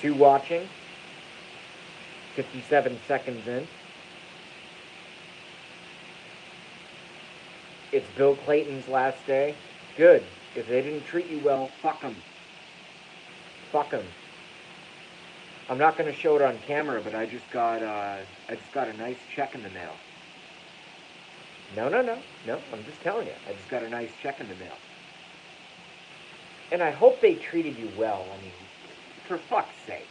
2 watching. 57 seconds in. It's Bill Clayton's last day. Good. If they didn't treat you well, fuck them. Fuck them. I'm not going to show it on camera, but I just got a nice check in the mail. No, I'm just telling you. I just got a nice check in the mail. And I hope they treated you well. I mean, for fuck's sake.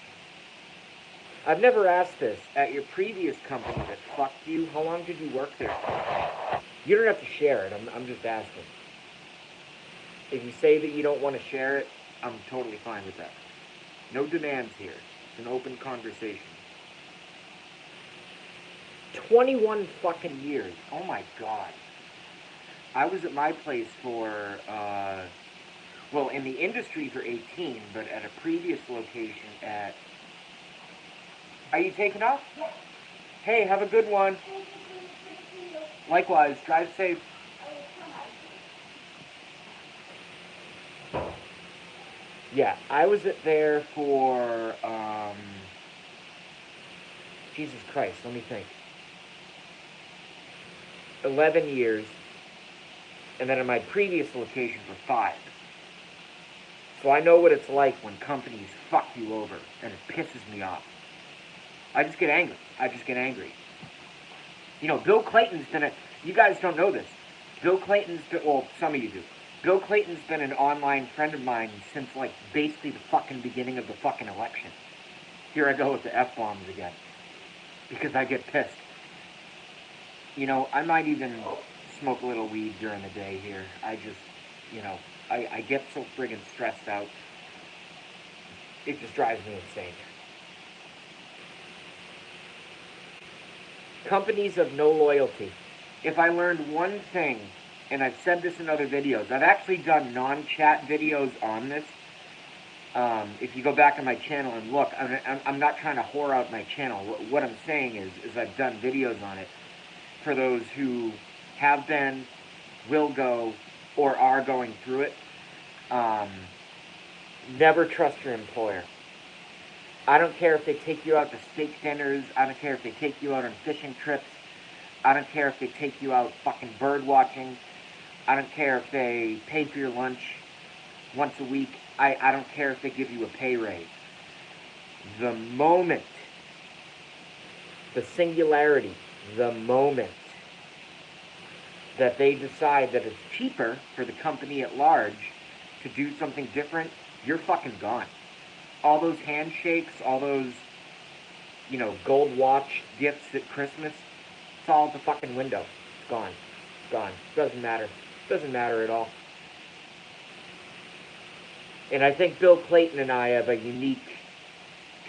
I've never asked this. At your previous company that fucked you, how long did you work there for? You don't have to share it. I'm just asking. If you say that you don't want to share it, I'm totally fine with that. No demands here. It's an open conversation. 21 fucking years. Oh my god. I was at my place for, in the industry for 18, but at a previous location at... Are you taking off? Yeah. Hey, have a good one. Likewise, drive safe. Yeah, I was there for, Jesus Christ, let me think. 11 years, and then at my previous location for 5. So I know what it's like when companies fuck you over, and it pisses me off. I just get angry. You know, Bill Clayton's been you guys don't know this. Bill Clayton's been, well, some of you do. Bill Clayton's been an online friend of mine since, like, basically the fucking beginning of the fucking election. Here I go with the F-bombs again. Because I get pissed. You know, I might even smoke a little weed during the day here. I just, you know, I get so friggin' stressed out. It just drives me insane. Companies of no loyalty. If I learned one thing, and I've said this in other videos, I've actually done non-chat videos on this. If you go back on my channel and look, I'm not trying to whore out my channel. What I'm saying is I've done videos on it for those who have been, will go, or are going through it. Never trust your employer. I don't care if they take you out to steak dinners. I don't care if they take you out on fishing trips. I don't care if they take you out fucking bird watching. I don't care if they pay for your lunch once a week. I don't care if they give you a pay raise. The moment, the singularity, the moment that they decide that it's cheaper for the company at large to do something different, you're fucking gone. All those handshakes, all those, you know, gold watch gifts at Christmas, it's all out the fucking window. It's gone. It's gone. Doesn't matter. Doesn't matter at all. And I think Bill Clayton and I have a unique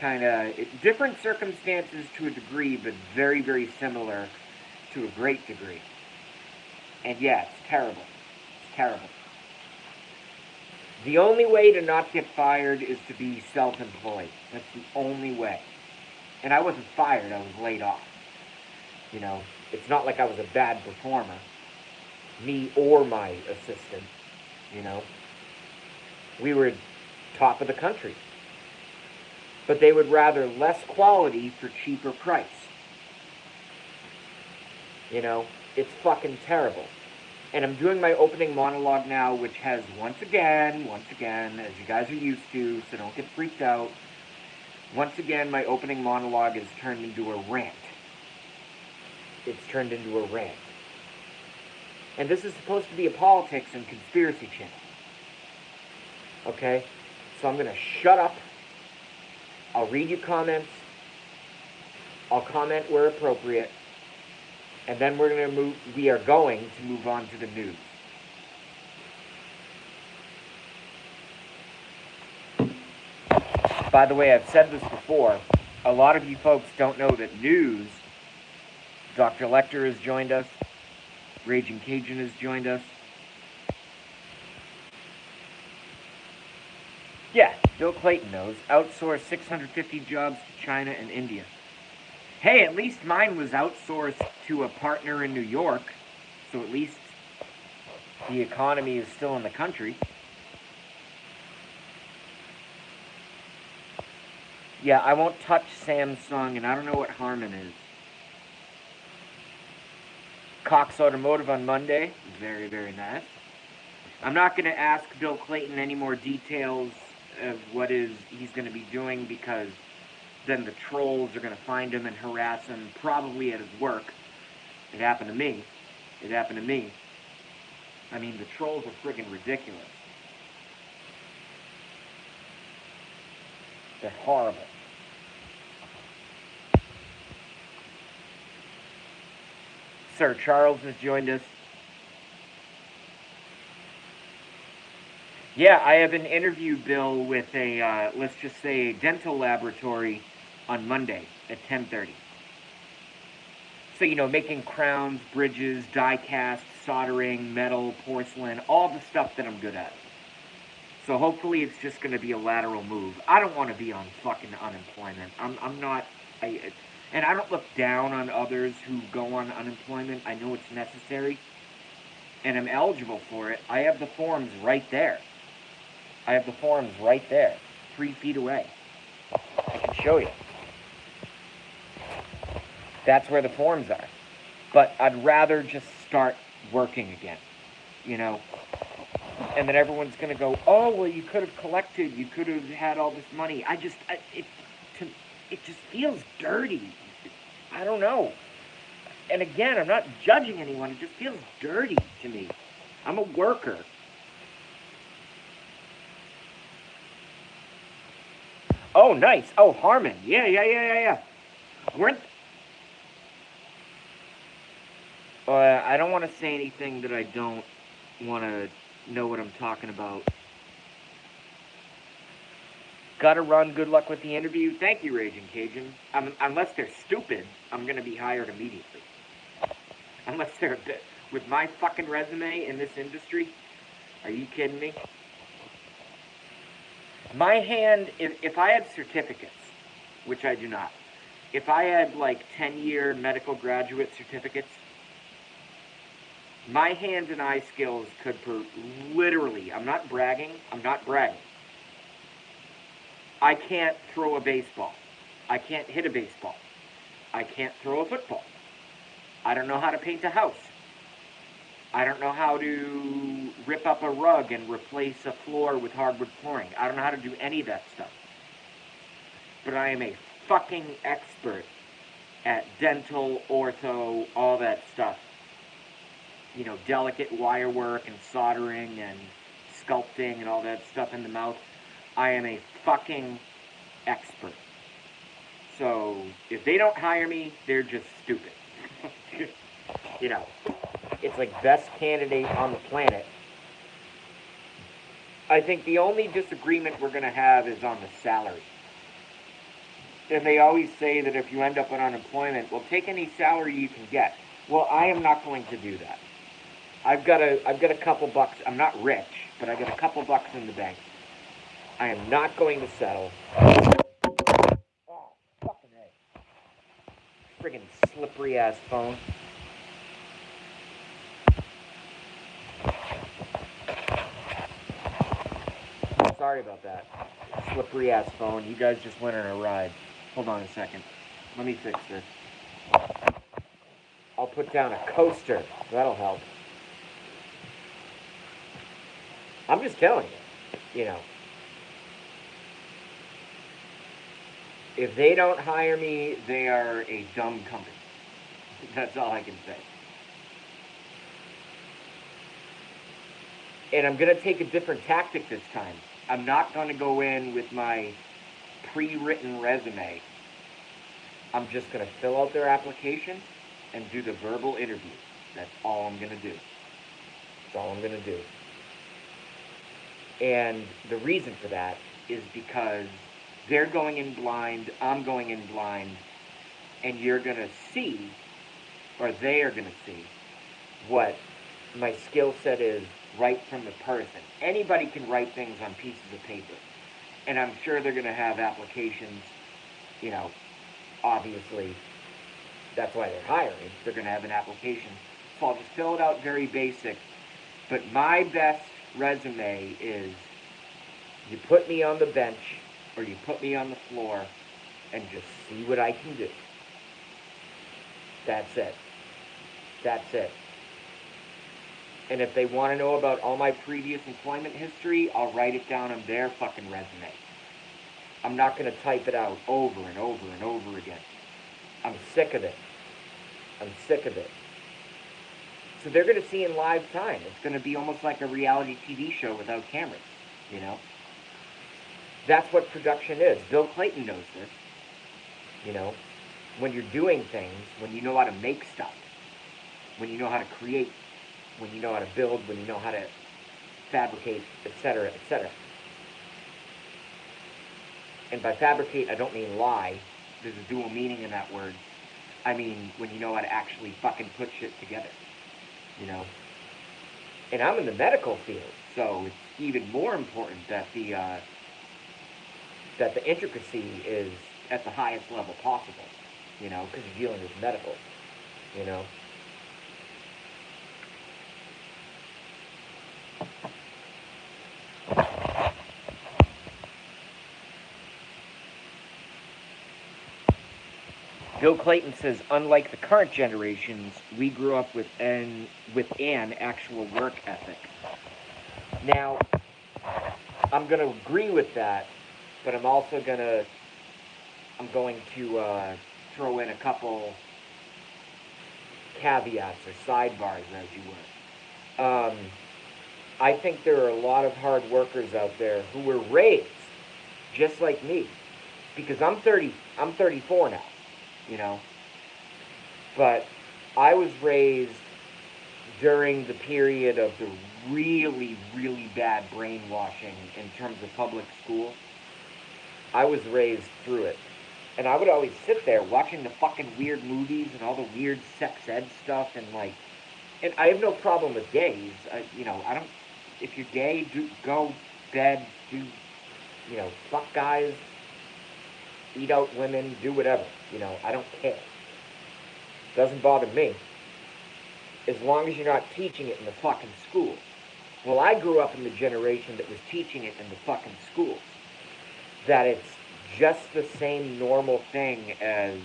kind of different circumstances to a degree, but very, very similar to a great degree. And yeah, it's terrible. It's terrible. The only way to not get fired is to be self-employed. That's the only way. And I wasn't fired, I was laid off. You know, it's not like I was a bad performer. Me or my assistant, you know. We were top of the country. But they would rather less quality for cheaper price. You know, it's fucking terrible. And I'm doing my opening monologue now, which has once again, as you guys are used to, so don't get freaked out. Once again, my opening monologue is turned into a rant. It's turned into a rant. And this is supposed to be a politics and conspiracy channel. Okay? So I'm going to shut up. I'll read your comments. I'll comment where appropriate. And then we are going to move on to the news. By the way, I've said this before. A lot of you folks don't know that news, Dr. Lecter has joined us. Raging Cajun has joined us. Yeah, Bill Clayton knows. Outsourced 650 jobs to China and India. Hey, at least mine was outsourced to a partner in New York, so at least the economy is still in the country. Yeah, I won't touch Samsung, and I don't know what Harman is. Cox Automotive on Monday. Very, very nice. I'm not going to ask Bill Clayton any more details of what is he's going to be doing, because then the trolls are going to find him and harass him, probably at his work. It happened to me. It happened to me. I mean, the trolls are friggin' ridiculous. They're horrible. Sir Charles has joined us. Yeah, I have an interview, Bill, with a, let's just say, a dental laboratory on Monday at 10:30. So, making crowns, bridges, die cast, soldering, metal, porcelain, all the stuff that I'm good at. So hopefully it's just going to be a lateral move. I don't want to be on fucking unemployment. I'm not, and I don't look down on others who go on unemployment. I know it's necessary, and I'm eligible for it. I have the forms right there. 3 feet away. I can show you. That's where the forms are. But I'd rather just start working again, And then everyone's going to go, oh, well, you could have collected. You could have had all this money. It just feels dirty. I don't know. And again, I'm not judging anyone. It just feels dirty to me. I'm a worker. Oh, nice. Oh, Harman. Yeah. Weren't... I don't want to say anything that I don't want to know what I'm talking about. Gotta run. Good luck with the interview. Thank you, Raging Cajun. Unless they're stupid, I'm going to be hired immediately. Unless they're a bit... With my fucking resume in this industry? Are you kidding me? My hand, if I had certificates, which I do not, if I had like 10-year medical graduate certificates, my hand and eye skills could literally, I'm not bragging. I can't throw a baseball. I can't hit a baseball. I can't throw a football. I don't know how to paint a house. I don't know how to rip up a rug and replace a floor with hardwood flooring. I don't know how to do any of that stuff. But I am a fucking expert at dental, ortho, all that stuff. Delicate wire work and soldering and sculpting and all that stuff in the mouth. I am a fucking expert. So if they don't hire me, they're just stupid. It's like best candidate on the planet. I think the only disagreement we're going to have is on the salary. And they always say that if you end up on unemployment, well, take any salary you can get. Well, I am not going to do that. I've got a couple bucks. I'm not rich, but I got a couple bucks in the bank. I am not going to settle. Oh, fucking A. Friggin' slippery ass phone. Sorry about that. Slippery ass phone. You guys just went on a ride. Hold on a second. Let me fix this. I'll put down a coaster. That'll help. I'm just telling you, if they don't hire me, they are a dumb company. That's all I can say. And I'm going to take a different tactic this time. I'm not going to go in with my pre-written resume. I'm just going to fill out their application and do the verbal interview. That's all I'm going to do. And the reason for that is because they're going in blind, I'm going in blind, and you're going to see, or they are going to see, what my skill set is right from the person. Anybody can write things on pieces of paper. And I'm sure they're going to have applications, obviously. That's why they're hiring. They're going to have an application. So I'll just fill it out very basic. But my best resume is you put me on the bench or you put me on the floor and just see what I can do. That's it. That's it. And if they want to know about all my previous employment history, I'll write it down on their fucking resume. I'm not going to type it out over and over and over again. I'm sick of it. I'm sick of it. So they're going to see in live time. It's going to be almost like a reality TV show without cameras, you know? That's what production is. Bill Clayton knows this, you know? When you're doing things, when you know how to make stuff, when you know how to create, when you know how to build, when you know how to fabricate, etc., etc. And by fabricate, I don't mean lie. There's a dual meaning in that word. I mean when you know how to actually fucking put shit together, you know? And I'm in the medical field, so it's even more important that the intricacy is at the highest level possible, you know, because you're dealing with medical, you know. Bill Clayton says, unlike the current generations, we grew up with an actual work ethic. Now, I'm going to agree with that, but I'm also going to throw in a couple caveats or sidebars, as you would. I think there are a lot of hard workers out there who were raised just like me, because I'm 34 now, you know. But I was raised during the period of the really, really bad brainwashing in terms of public school. I was raised through it. And I would always sit there watching the fucking weird movies and all the weird sex ed stuff and like, and I have no problem with gays. I don't, if you're gay, go bed, fuck guys, eat out women, do whatever. I don't care. Doesn't bother me. As long as you're not teaching it in the fucking schools. Well, I grew up in the generation that was teaching it in the fucking schools. That it's just the same normal thing as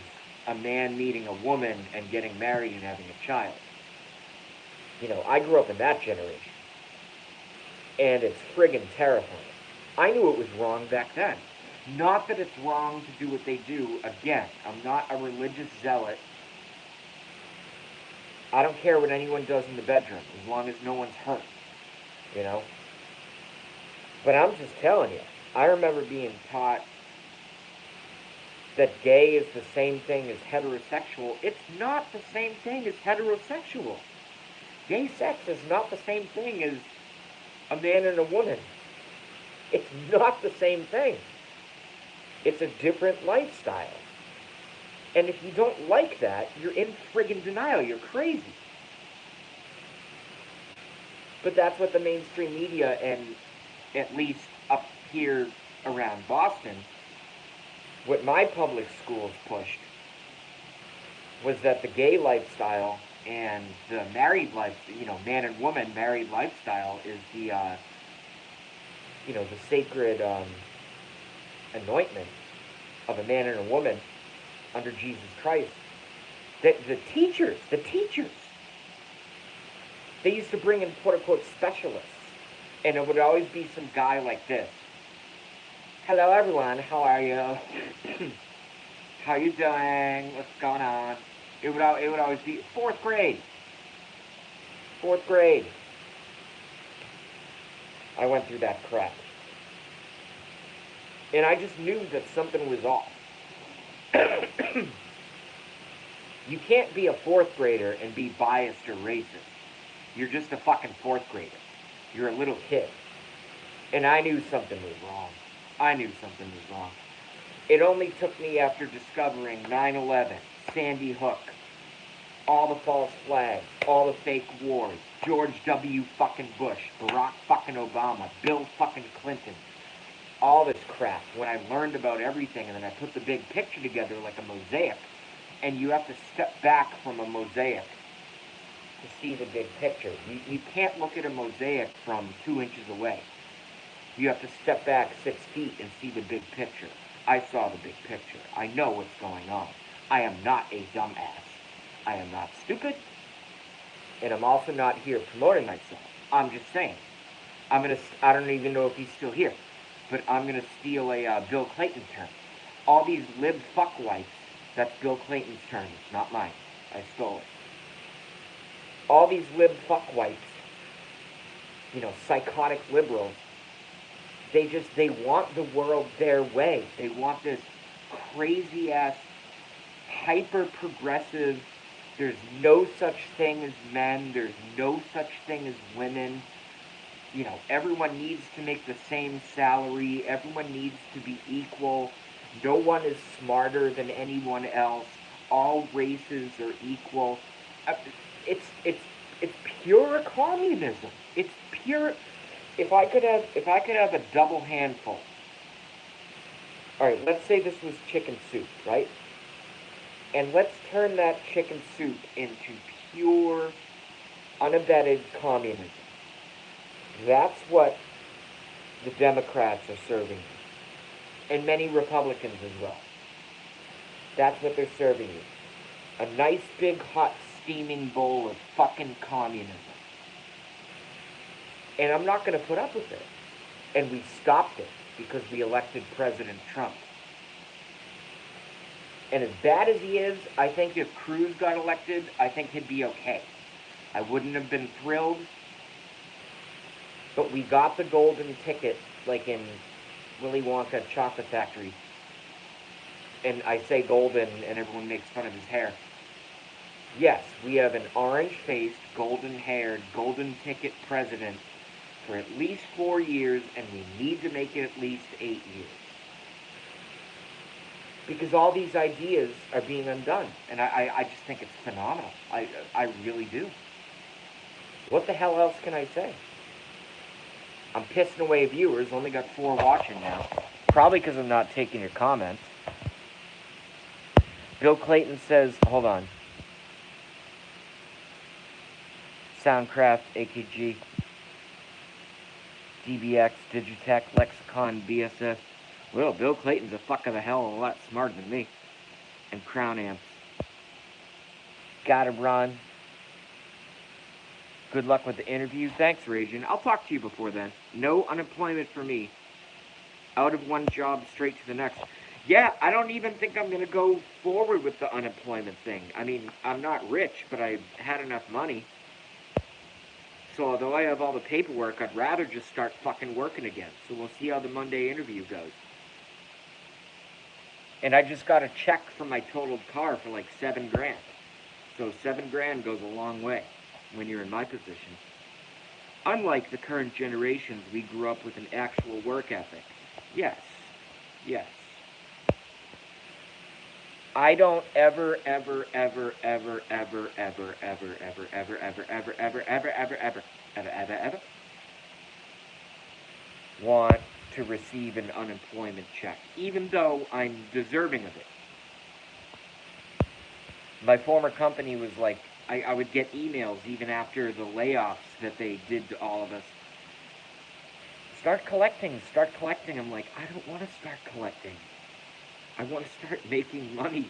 a man meeting a woman and getting married and having a child. I grew up in that generation. And it's friggin' terrifying. I knew it was wrong back then. Not that it's wrong to do what they do. Again, I'm not a religious zealot. I don't care what anyone does in the bedroom, as long as no one's hurt, But I'm just telling you, I remember being taught that gay is the same thing as heterosexual. It's not the same thing as heterosexual. Gay sex is not the same thing as a man and a woman. It's not the same thing. It's a different lifestyle. And if you don't like that, you're in friggin' denial. You're crazy. But that's what the mainstream media, and at least up here around Boston, what my public schools pushed was that the gay lifestyle and the married life, man and woman married lifestyle is the sacred anointment of a man and a woman under Jesus Christ. The teachers, they used to bring in quote-unquote specialists. And it would always be some guy like this. Hello, everyone. How are you? How you doing? What's going on? It would always be fourth grade. Fourth grade. I went through that crap. And I just knew that something was off. You can't be a fourth grader and be biased or racist. You're just a fucking fourth grader. You're a little kid. And I knew something was wrong. It only took me after discovering 9/11, Sandy Hook, all the false flags, all the fake wars, George W. fucking Bush, Barack fucking Obama, Bill fucking Clinton, all this crap. When I learned about everything and then I put the big picture together like a mosaic, and you have to step back from a mosaic to see the big picture. You can't look at a mosaic from 2 inches away. You have to step back 6 feet and see the big picture. I saw the big picture. I know what's going on. I am not a dumbass. I am not stupid. And I'm also not here promoting myself. I'm just saying. I don't even know if he's still here, but I'm gonna steal a Bill Clayton term. All these lib fuckwipes, that's Bill Clayton's term, it's not mine. I stole it. All these lib fuckwipes, psychotic liberals, they want the world their way. They want this crazy ass, hyper progressive, there's no such thing as men, there's no such thing as women. Everyone needs to make the same salary, everyone needs to be equal, no one is smarter than anyone else, all races are equal. Uh, it's pure communism. It's pure. If I could have a double handful. All right, let's say this was chicken soup, right? And let's turn that chicken soup into pure, unabetted communism. That's what the Democrats are serving you. And many Republicans as well. That's what they're serving you. A nice big hot steaming bowl of fucking communism. And I'm not going to put up with it. And we stopped it because we elected President Trump. And as bad as he is, I think if Cruz got elected, I think he'd be okay. I wouldn't have been thrilled, but we got the golden ticket, like in Willy Wonka Chocolate Factory. And I say golden, and everyone makes fun of his hair. Yes, we have an orange-faced, golden-haired, golden ticket president for at least 4 years, and we need to make it at least 8 years. Because all these ideas are being undone. And I just think it's phenomenal. I really do. What the hell else can I say? I'm pissing away viewers. Only got 4 watching now. Probably because I'm not taking your comments. Bill Clayton says, hold on. Soundcraft, AKG, DBX, Digitech, Lexicon, BSS. Well, Bill Clayton's a fuck of a hell of a lot smarter than me. And Crown Amps. Gotta run. Good luck with the interview. Thanks, Raging. I'll talk to you before then. No unemployment for me. Out of one job, straight to the next. Yeah, I don't even think I'm going to go forward with the unemployment thing. I mean, I'm not rich, but I've had enough money. So although I have all the paperwork, I'd rather just start fucking working again. So we'll see how the Monday interview goes. And I just got a check from my totaled car for like $7,000. So $7,000 goes a long way when you're in my position. Unlike the current generations, we grew up with an actual work ethic. Yes. Yes. I don't ever want to receive an unemployment check, even though I'm deserving of it. My former company was like, I would get emails even after the layoffs that they did to all of us. Start collecting. I'm like, I don't want to start collecting. I want to start making money.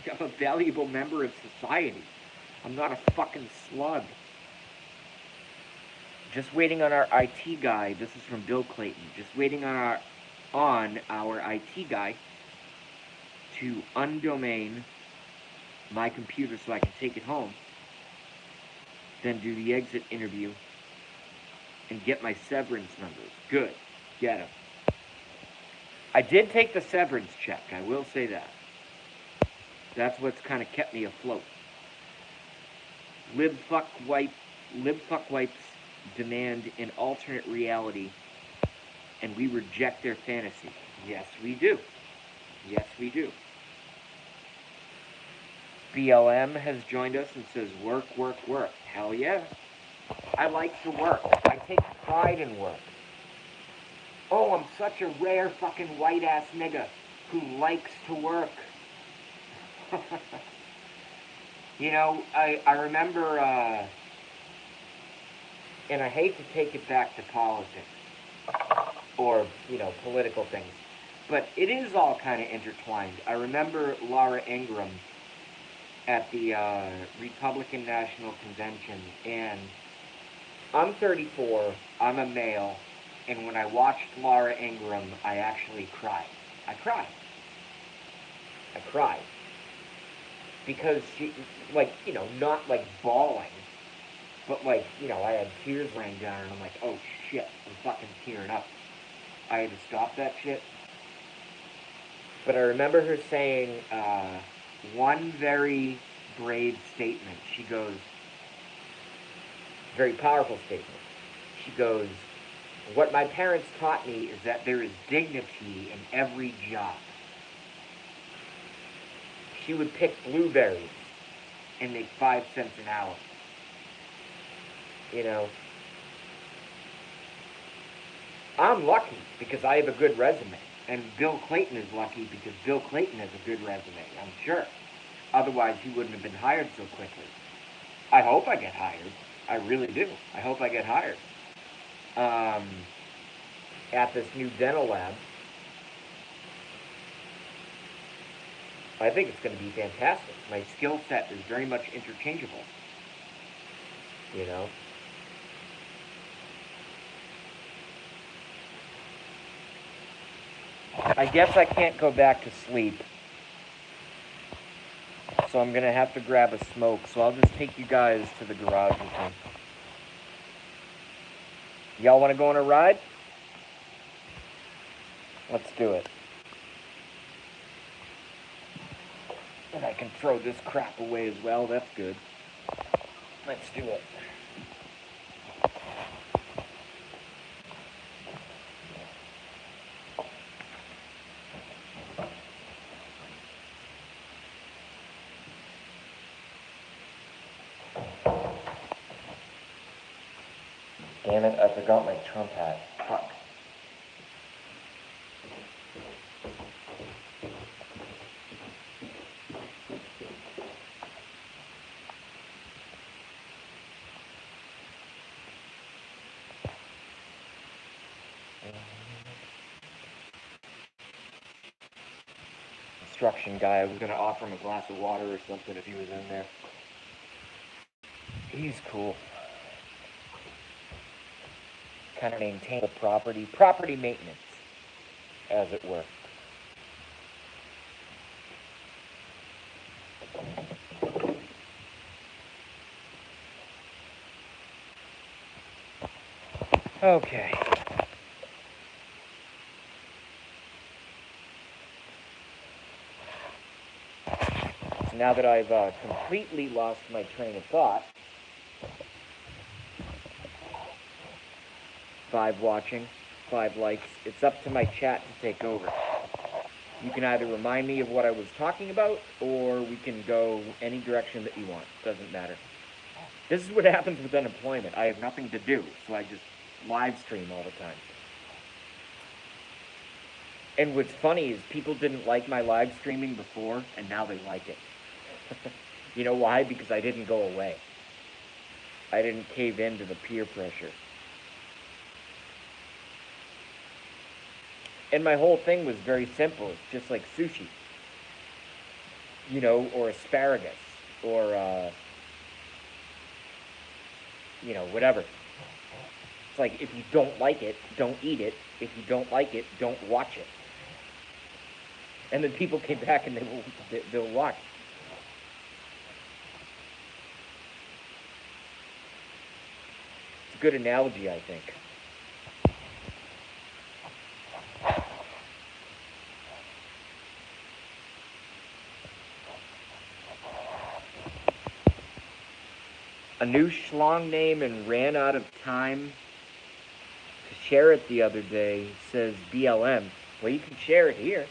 I'm a valuable member of society. I'm not a fucking slug. Just waiting on our IT guy. This is from Bill Clayton. Just waiting on our IT guy to undomain my computer so I can take it home, then do the exit interview and get my severance numbers. Good. Get them. I did take the severance check. I will say that. That's what's kind of kept me afloat. Lib fuckwipes demand an alternate reality, and we reject their fantasy. Yes, we do. Yes, we do. BLM has joined us and says, work, work, work. Hell yeah. I like to work. I take pride in work. Oh, I'm such a rare fucking white-ass nigga who likes to work. I remember, and I hate to take it back to politics or, political things, But it is all kind of intertwined. I remember Laura Ingraham at the Republican National Convention, and I'm 34, I'm a male, and when I watched Laura Ingraham, I actually cried. I cried. I cried. Because she, like, not like bawling, but like, I had tears raining down, and I'm like, oh shit, I'm fucking tearing up. I had to stop that shit. But I remember her saying one very brave statement. She goes, very powerful statement. She goes, what my parents taught me is that there is dignity in every job. She would pick blueberries and make 5 cents an hour. You know, I'm lucky because I have a good resume. And Bill Clayton is lucky because Bill Clayton has a good resume, I'm sure. Otherwise, he wouldn't have been hired so quickly. I hope I get hired. I really do. I hope I get hired. Um, at this new dental lab. I think it's going to be fantastic. My skill set is very much interchangeable. You know? I guess I can't go back to sleep. So I'm going to have to grab a smoke. So I'll just take you guys to the garage with me. Y'all want to go on a ride? Let's do it. And I can throw this crap away as well. That's good. Let's do it. Damn it, I forgot my Trump hat. Fuck. Construction guy, I was going to offer him a glass of water or something if he was in there. He's cool. Kind of maintain the property maintenance, as it were. Okay. So now that I've completely lost my train of thought, 5 watching, 5 likes, it's up to my chat to take over. You can either remind me of what I was talking about, or we can go any direction that you want. Doesn't matter. This is what happens with unemployment. I have nothing to do, so I just live stream all the time. And what's funny is people didn't like my live streaming before, and now they like it. You know why? Because I didn't go away. I didn't cave in to the peer pressure. And my whole thing was very simple. It's just like sushi. You know, or asparagus, or, whatever. It's like, if you don't like it, don't eat it. If you don't like it, don't watch it. And then people came back and they'll watch. It's a good analogy, I think. A new schlong name and ran out of time to share it the other day. Says BLM. Well, you can share it here.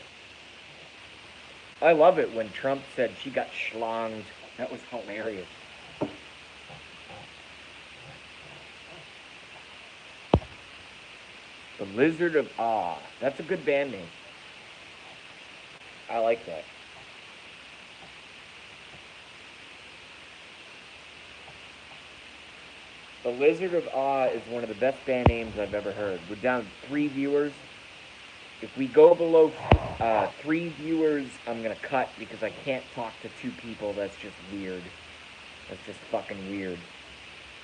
I love it when Trump said she got schlonged. That was hilarious. The Lizard of Awe. That's a good band name. I like that. The Lizard of Awe is one of the best band names I've ever heard. We're down to 3 viewers. If we go below 3 viewers, I'm going to cut because I can't talk to 2 people. That's just weird. That's just fucking weird.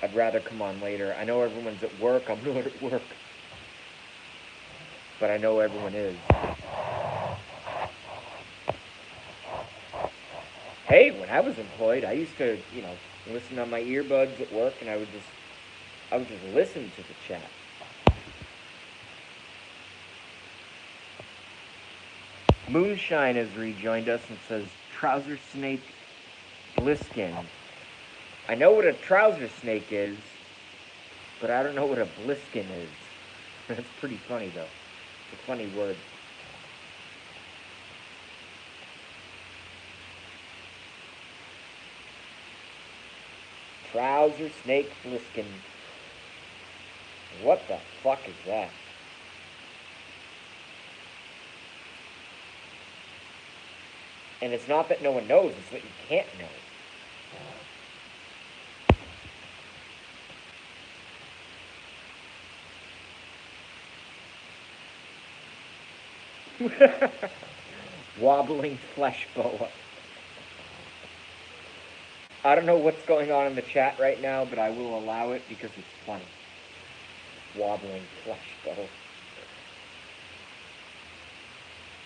I'd rather come on later. I know everyone's at work. I'm not at work. But I know everyone is. Hey, when I was employed, I used to, listen on my earbuds at work, and I would just listen to the chat. Moonshine has rejoined us and says, Trouser Snake Bliskin. I know what a trouser snake is, but I don't know what a bliskin is. That's pretty funny, though. It's a funny word. Trouser snake bliskin. What the fuck is that? And it's not that no one knows, it's that you can't know. Wobbling flesh boa. I don't know what's going on in the chat right now, but I will allow it because it's funny. Wobbling flesh boa.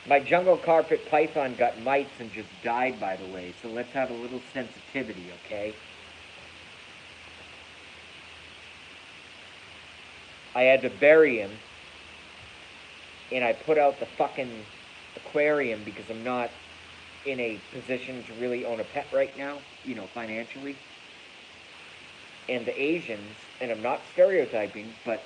My jungle carpet python got mites and just died, by the way, so let's have a little sensitivity, okay? I had to bury him, and I put out the fucking aquarium because I'm not in a position to really own a pet right now, financially. And the Asians, and I'm not stereotyping, but,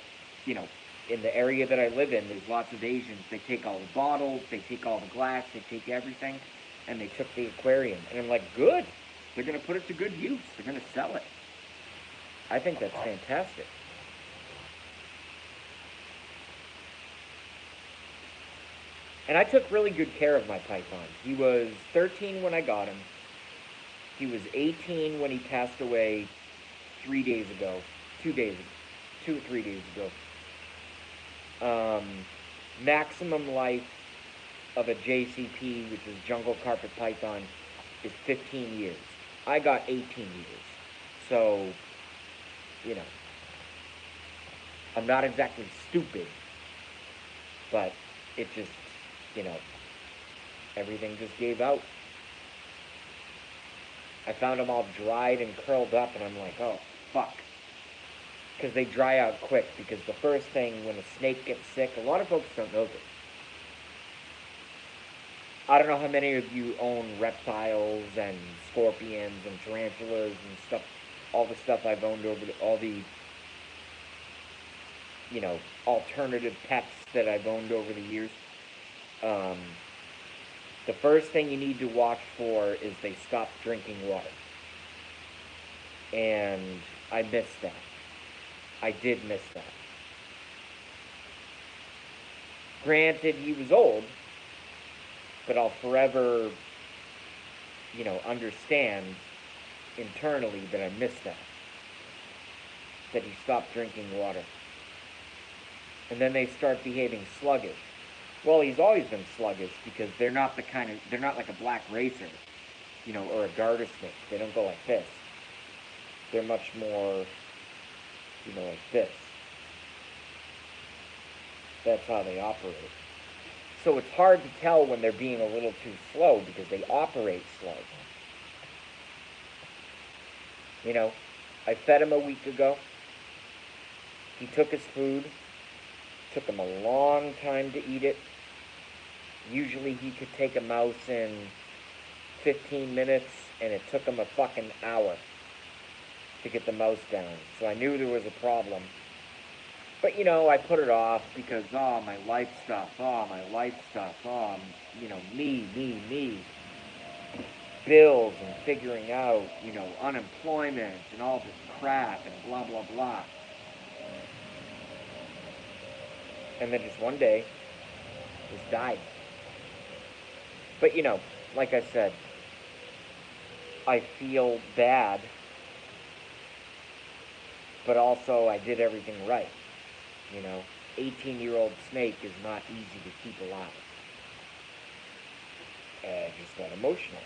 in the area that I live in, there's lots of Asians. They take all the bottles, they take all the glass, they take everything, and they took the aquarium. And I'm like, good. They're going to put it to good use. They're going to sell it. I think that's fantastic. And I took really good care of my python. He was 13 when I got him. He was 18 when he passed away 3 days ago. 2 days ago. 2 or 3 days ago. Maximum life of a JCP, which is jungle carpet python, is 15 years. I got 18 years. So, I'm not exactly stupid, but it just, everything just gave out. I found them all dried and curled up, and I'm like, oh, fuck. Because they dry out quick, because the first thing when a snake gets sick, a lot of folks don't know this. I don't know how many of you own reptiles and scorpions and tarantulas and stuff, all the stuff I've owned all the, alternative pets that I've owned over the years. The first thing you need to watch for is they stop drinking water. And I missed that. I did miss that. Granted, he was old, but I'll forever, understand internally that I missed that. That he stopped drinking water. And then they start behaving sluggish. Well, he's always been sluggish because they're not like a black racer, or a garter snake. They don't go like this. They're much more, like this. That's how they operate. So it's hard to tell when they're being a little too slow because they operate slow. I fed him a week ago. He took his food. Took him a long time to eat it. Usually he could take a mouse in 15 minutes, and it took him a fucking hour to get the mouse down. So I knew there was a problem. But, I put it off because, my life stuff, me. Bills and figuring out, unemployment and all this crap and blah, blah, blah. And then just one day, just died. But, like I said, I feel bad, but also I did everything right. 18-year-old snake is not easy to keep alive. And I just got emotional.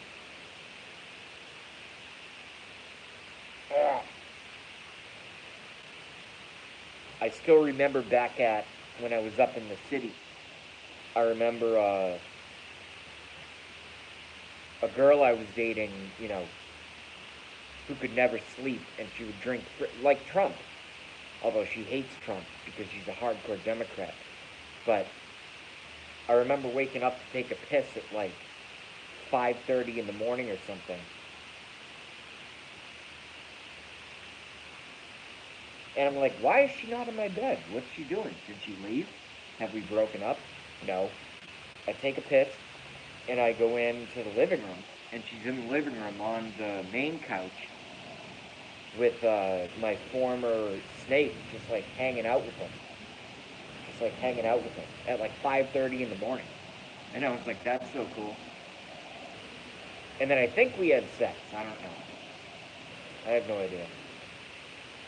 I still remember back at when I was up in the city. I remember a girl I was dating, who could never sleep, and she would drink like Trump. Although she hates Trump because she's a hardcore Democrat. But I remember waking up to take a piss at like 5:30 in the morning or something. And I'm like, why is she not in my bed? What's she doing? Did she leave? Have we broken up? No. I take a piss, and I go into the living room, and she's in the living room on the main couch with my former snake, just like hanging out with him. Just like hanging out with him at like 5:30 in the morning. And I was like, that's so cool. And then I think we had sex. I don't know. I have no idea.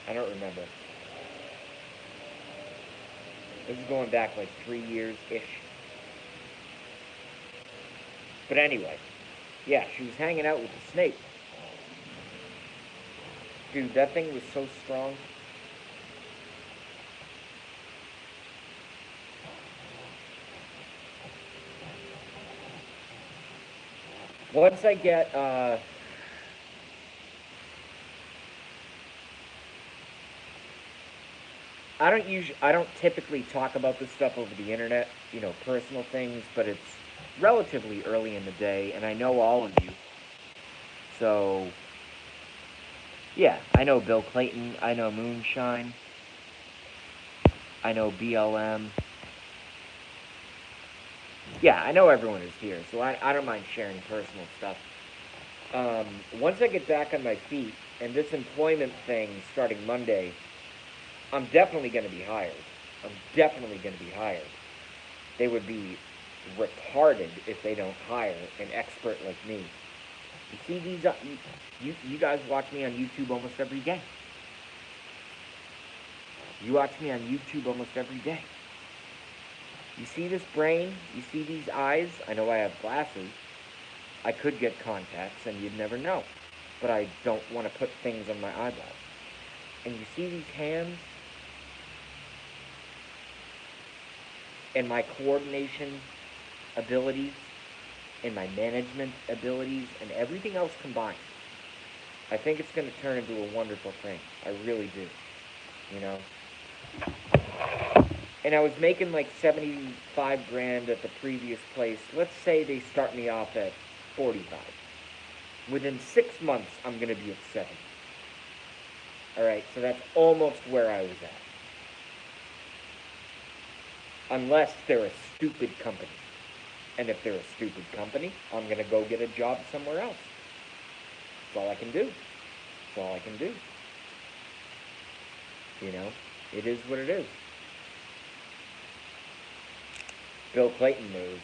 I don't remember. This is going back like 3 years-ish. But anyway, yeah, she was hanging out with the snake. Dude, that thing was so strong. Once I get, I don't typically talk about this stuff over the internet, personal things, but it's relatively early in the day, and I know all of you. So, yeah, I know Bill Clayton, I know Moonshine, I know BLM. Yeah, I know everyone is here, so I don't mind sharing personal stuff. Once I get back on my feet, and this employment thing starting Monday, I'm definitely going to be hired. I'm definitely going to be hired. They would be retarded if they don't hire an expert like me. You see these, you guys watch me on YouTube almost every day. You watch me on YouTube almost every day. You see this brain? You see these eyes? I know I have glasses. I could get contacts and you'd never know. But I don't want to put things on my eyeballs. And you see these hands? And my coordination abilities, and my management abilities, and everything else combined. I think it's going to turn into a wonderful thing. I really do. And I was making like 75 grand at the previous place. Let's say they start me off at 45. Within 6 months, I'm going to be at 70. Alright, so that's almost where I was at. Unless they're a stupid company. And if they're a stupid company, I'm going to go get a job somewhere else. That's all I can do. That's all I can do. It is what it is. Bill Clayton knows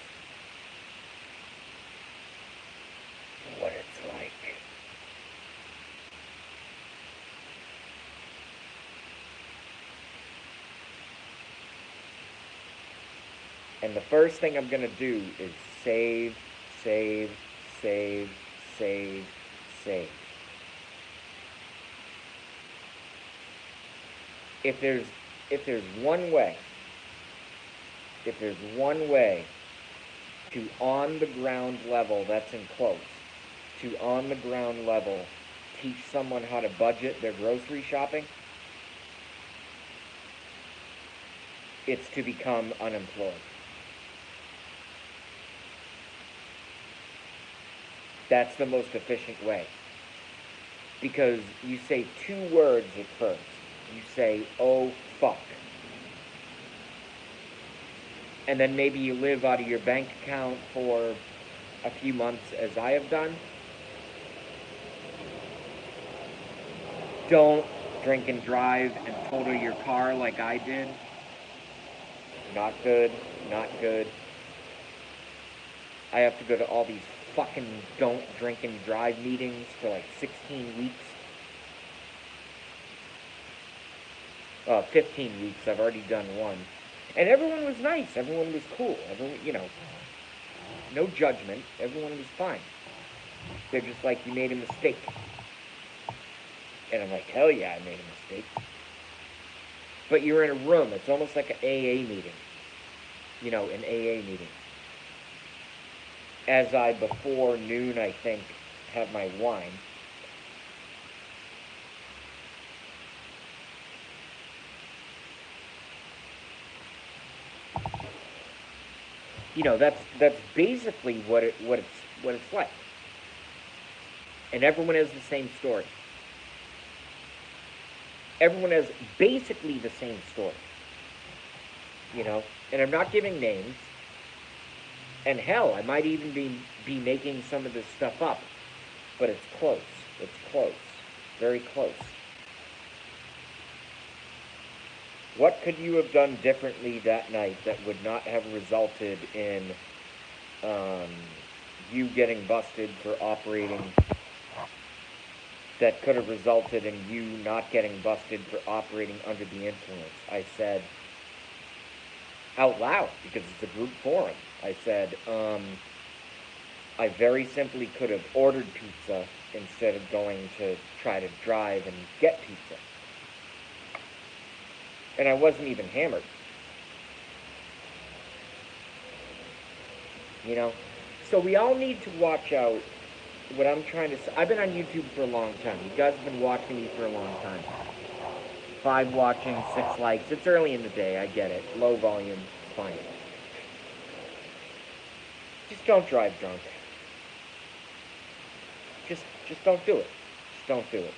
what it's like. And the first thing I'm going to do is save, save, save, save, save. If there's one way, to on the ground level, that's in quotes, to on the ground level teach someone how to budget their grocery shopping, it's to become unemployed. That's the most efficient way. Because you say 2 words at first. You say, oh, fuck. And then maybe you live out of your bank account for a few months, as I have done. Don't drink and drive and total your car like I did. Not good, not good. I have to go to all these fucking don't drink and drive meetings for like 16 weeks. 15 weeks, I've already done one. And everyone was nice. Everyone was cool. Everyone, no judgment. Everyone was fine. They're just like, you made a mistake. And I'm like, hell yeah, I made a mistake. But you're in a room. It's almost like an AA meeting. An AA meeting. As I, before noon, I think, have my wine. That's basically what it's like. And everyone has the same story. Everyone has basically the same story. And I'm not giving names. And hell, I might even be making some of this stuff up. But it's close. It's close. Very close. What could you have done differently that night that would not have resulted in you getting busted for operating, that could have resulted in you not getting busted for operating under the influence? I said out loud, because it's a group forum, I said, I very simply could have ordered pizza instead of going to try to drive and get pizza. And I wasn't even hammered. So we all need to watch out. What I'm trying to say, I've been on YouTube for a long time. You guys have been watching me for a long time. 5 watching, 6 likes. It's early in the day, I get it. Low volume, fine. Just don't drive drunk. Just don't do it. Just don't do it.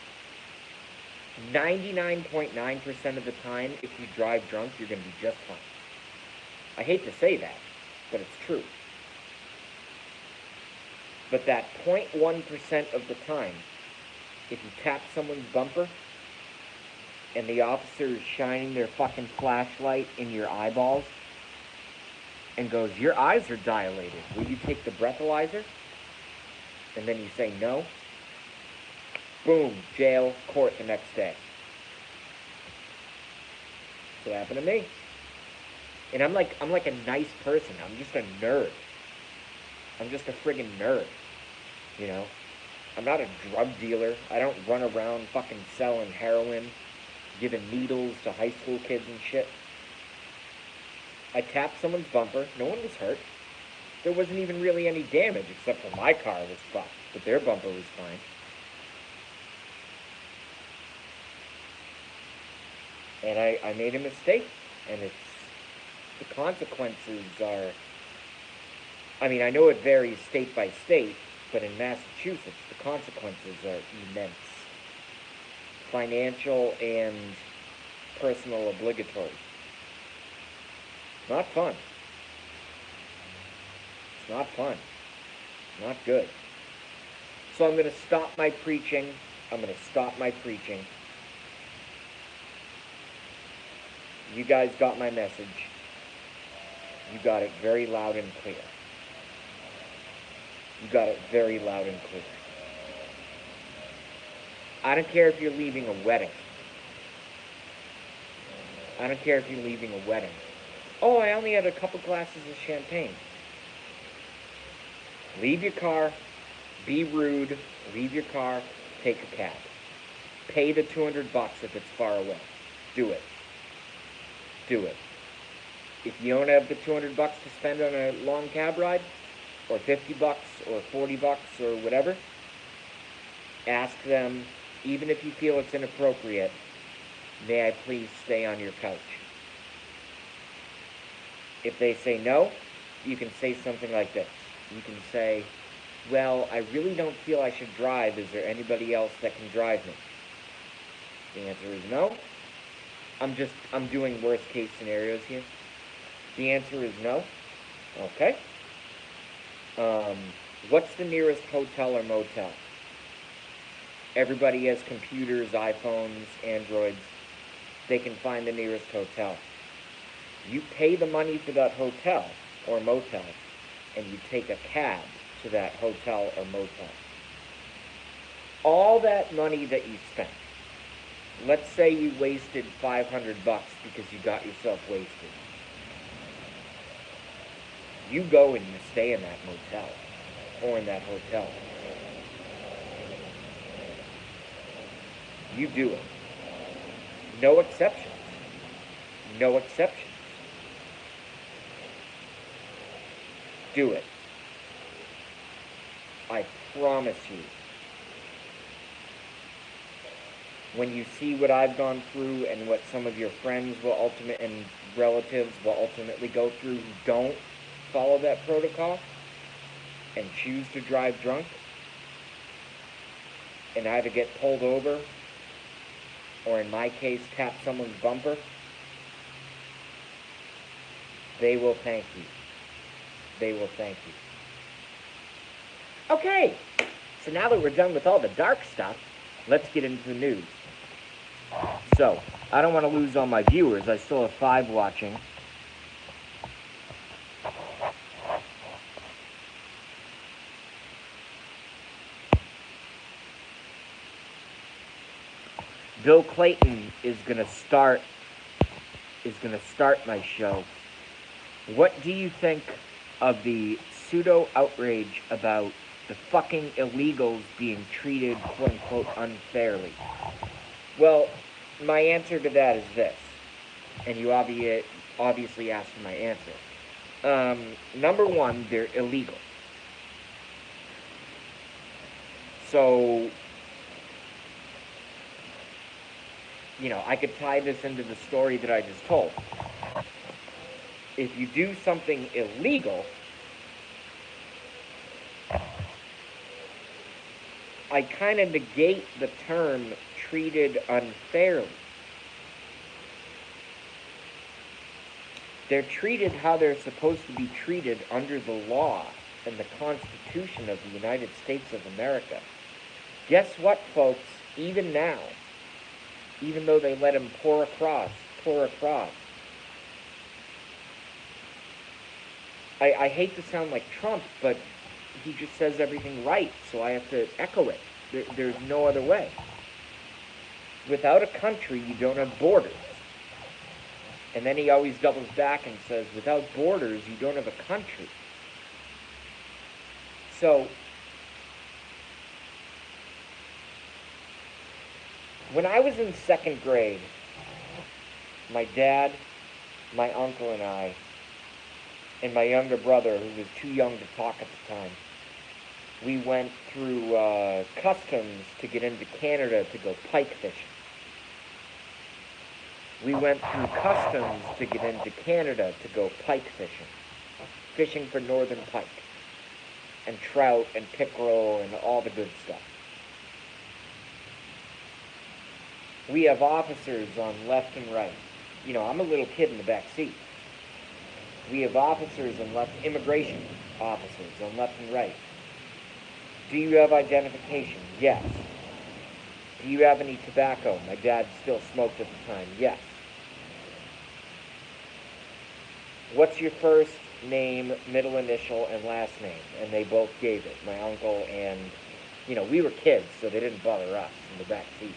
99.9% of the time, if you drive drunk, you're going to be just fine. I hate to say that, but it's true. But that 0.1% of the time, if you tap someone's bumper and the officer is shining their fucking flashlight in your eyeballs and goes, your eyes are dilated, will you take the breathalyzer? And then you say no. Boom, jail, court the next day. That's what happened to me. And I'm like a nice person. I'm just a nerd. I'm just a friggin' nerd. I'm not a drug dealer. I don't run around fucking selling heroin, giving needles to high school kids and shit. I tapped someone's bumper. No one was hurt. There wasn't even really any damage, except for my car was fucked, but their bumper was fine. And I made a mistake, and the consequences are, I know it varies state by state, but in Massachusetts, the consequences are immense. Financial and personal obligatory. Not fun. It's not fun. Not good. So I'm going to stop my preaching. You guys got my message. You got it very loud and clear. I don't care if you're leaving a wedding. Oh, I only had a couple glasses of champagne. Leave your car. Be rude. Leave your car. Take a cab. Pay the $200 if it's far away. Do it. If you don't have the $200 to spend on a long cab ride, or $50 or $40 or whatever, ask them, even if you feel it's inappropriate, may I please stay on your couch? If they say no, you can say something like this. You can say, well, I really don't feel I should drive. Is there anybody else that can drive me? The answer is no. I'm doing worst case scenarios here. The answer is no. Okay. What's the nearest hotel or motel? Everybody has computers, iPhones, Androids. They can find the nearest hotel. You pay the money for that hotel or motel, and you take a cab to that hotel or motel. All that money that you spent, let's say you wasted $500 because you got yourself wasted. You go and you stay in that motel or in that hotel. You do it. No exceptions. No exceptions. Do it. I promise you. When you see what I've gone through and what some of your friends and relatives will ultimately go through who don't follow that protocol and choose to drive drunk and either get pulled over or, in my case, tap someone's bumper, they will thank you. They will thank you. Okay, so now that we're done with all the dark stuff, let's get into the news. So, I don't want to lose all my viewers. I still have 5 watching. Bill Clayton is gonna start my show. What do you think of the pseudo outrage about the fucking illegals being treated, quote unquote, unfairly? Well, my answer to that is this, and you obviously asked for my answer. Number one, they're illegal. So, I could tie this into the story that I just told. If you do something illegal, I kind of negate the term treated unfairly. They're treated how they're supposed to be treated under the law and the Constitution of the United States of America. Guess what, folks? Even now, even though they let him pour across, I hate to sound like Trump, but he just says everything right, so I have to echo it. There's no other way. Without a country, you don't have borders. And then he always doubles back and says, without borders, you don't have a country. So, when I was in 2nd grade, my dad, my uncle, and my younger brother, who was too young to talk at the time, we went through customs to get into Canada to go pike fishing. We went through customs to get into Canada to go pike fishing for northern pike, and trout and pickerel and all the good stuff. We have officers on left and right. I'm a little kid in the back seat. We have immigration officers on left and right. Do you have identification? Yes. Do you have any tobacco? My dad still smoked at the time. Yes. What's your first name, middle initial, and last name? And they both gave it, my uncle and, we were kids, so they didn't bother us in the back seat.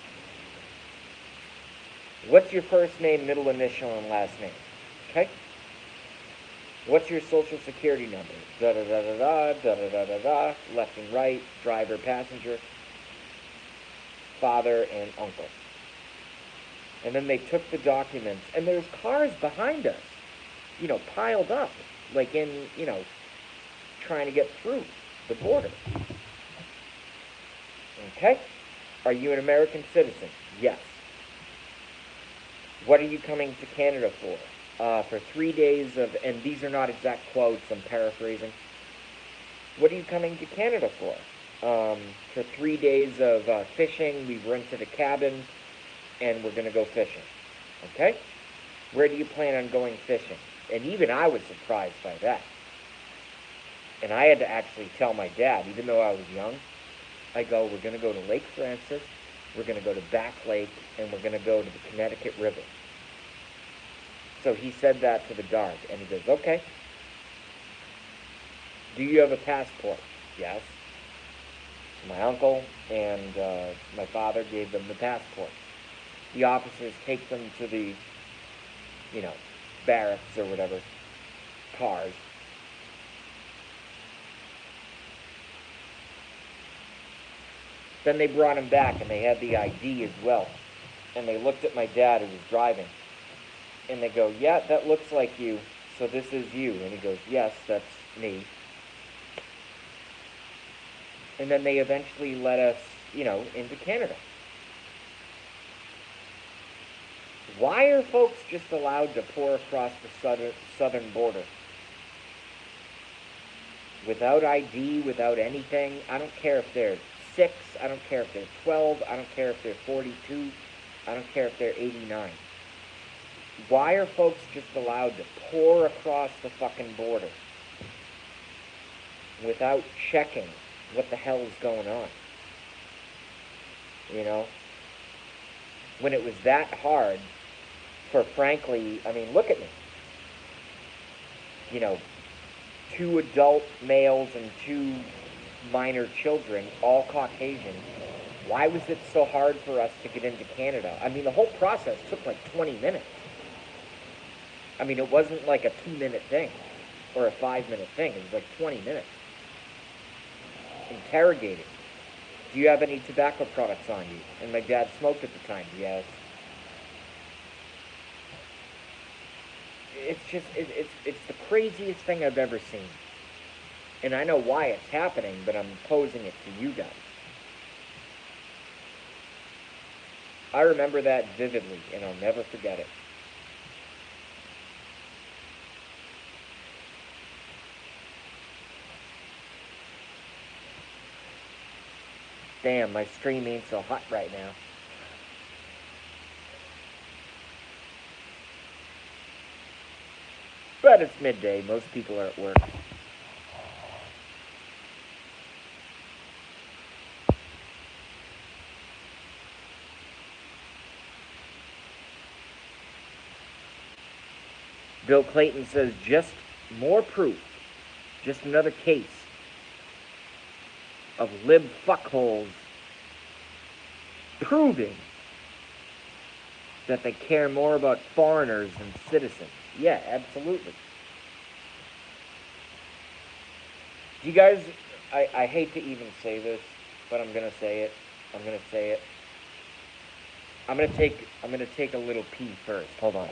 What's your first name, middle initial, and last name? Okay? What's your social security number? Da-da-da-da-da, da-da-da-da-da, left and right, driver, passenger, father, and uncle. And then they took the documents, and there's cars behind us, piled up, like in, trying to get through the border. Okay? Are you an American citizen? Yes. What are you coming to Canada for? For 3 days of, and these are not exact quotes, I'm paraphrasing. What are you coming to Canada for? For 3 days of fishing, we've rented a cabin, and we're going to go fishing. Okay? Where do you plan on going fishing? And even I was surprised by that. And I had to actually tell my dad, even though I was young, I go, we're going to go to Lake Francis, we're going to go to Back Lake, and we're going to go to the Connecticut River. So he said that to the guard, and he goes, okay. Do you have a passport? Yes. So my uncle and my father gave them the passport. The officers take them to the, barracks or whatever, cars, Then they brought him back, and they had the ID as well. And they looked at my dad who was driving. And they go, yeah, that looks like you. So this is you. And he goes, yes, that's me. And then they eventually let us, into Canada. Why are folks just allowed to pour across the southern border? Without ID, without anything. I don't care if they're 6. I don't care if they're 12. I don't care if they're 42. I don't care if they're 89. Why are folks just allowed to pour across the fucking border without checking what the hell is going on? When it was that hard for, frankly, look at me. 2 adult males and 2 minor children, all Caucasian. Why was it so hard for us to get into Canada? The whole process took like 20 minutes. It wasn't like a 2-minute thing or a 5-minute thing. It was like 20 minutes. Interrogating. Do you have any tobacco products on you? And my dad smoked at the time. Yes. It's the craziest thing I've ever seen. And I know why it's happening, but I'm posing it to you guys. I remember that vividly, and I'll never forget it. Damn, my stream ain't so hot right now. But it's midday. Most people are at work. Bill Clayton says, just more proof. Just another case of lib fuckholes proving that they care more about foreigners than citizens. Yeah, absolutely. Do you guys, I hate to even say this, but I'm going to say it. I'm going to take a little pee first. Hold on.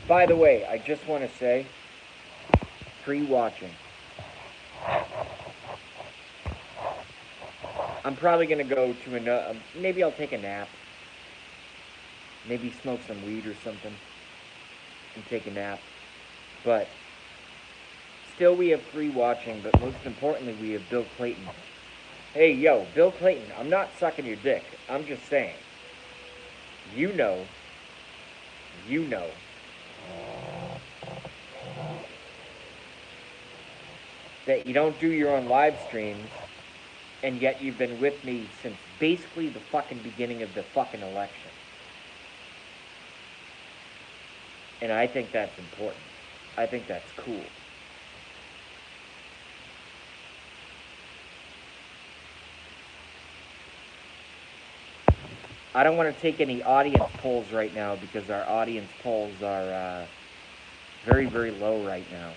By the way, I just want to say, free watching. I'm probably going to go to another, maybe I'll take a nap. Maybe smoke some weed or something and take a nap. But still we have free watching, but most importantly we have Bill Clayton. Hey, yo, Bill Clayton, I'm not sucking your dick. I'm just saying. You know, you know, that you don't do your own live streams, and yet you've been with me since basically the fucking beginning of the fucking election. And I think that's important. I think that's cool. I don't want to take any audience polls right now because our audience polls are very, very low right now.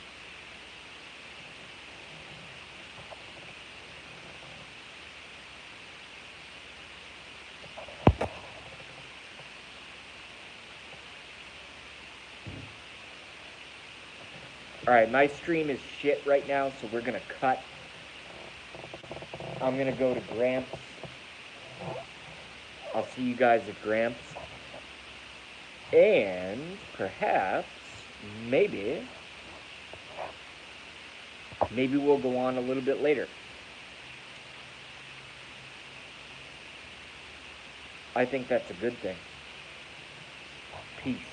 Alright, my stream is shit right now, so we're gonna cut. I'm gonna go to Gramps. I'll see you guys at Gramps. And perhaps, maybe we'll go on a little bit later. I think that's a good thing. Peace.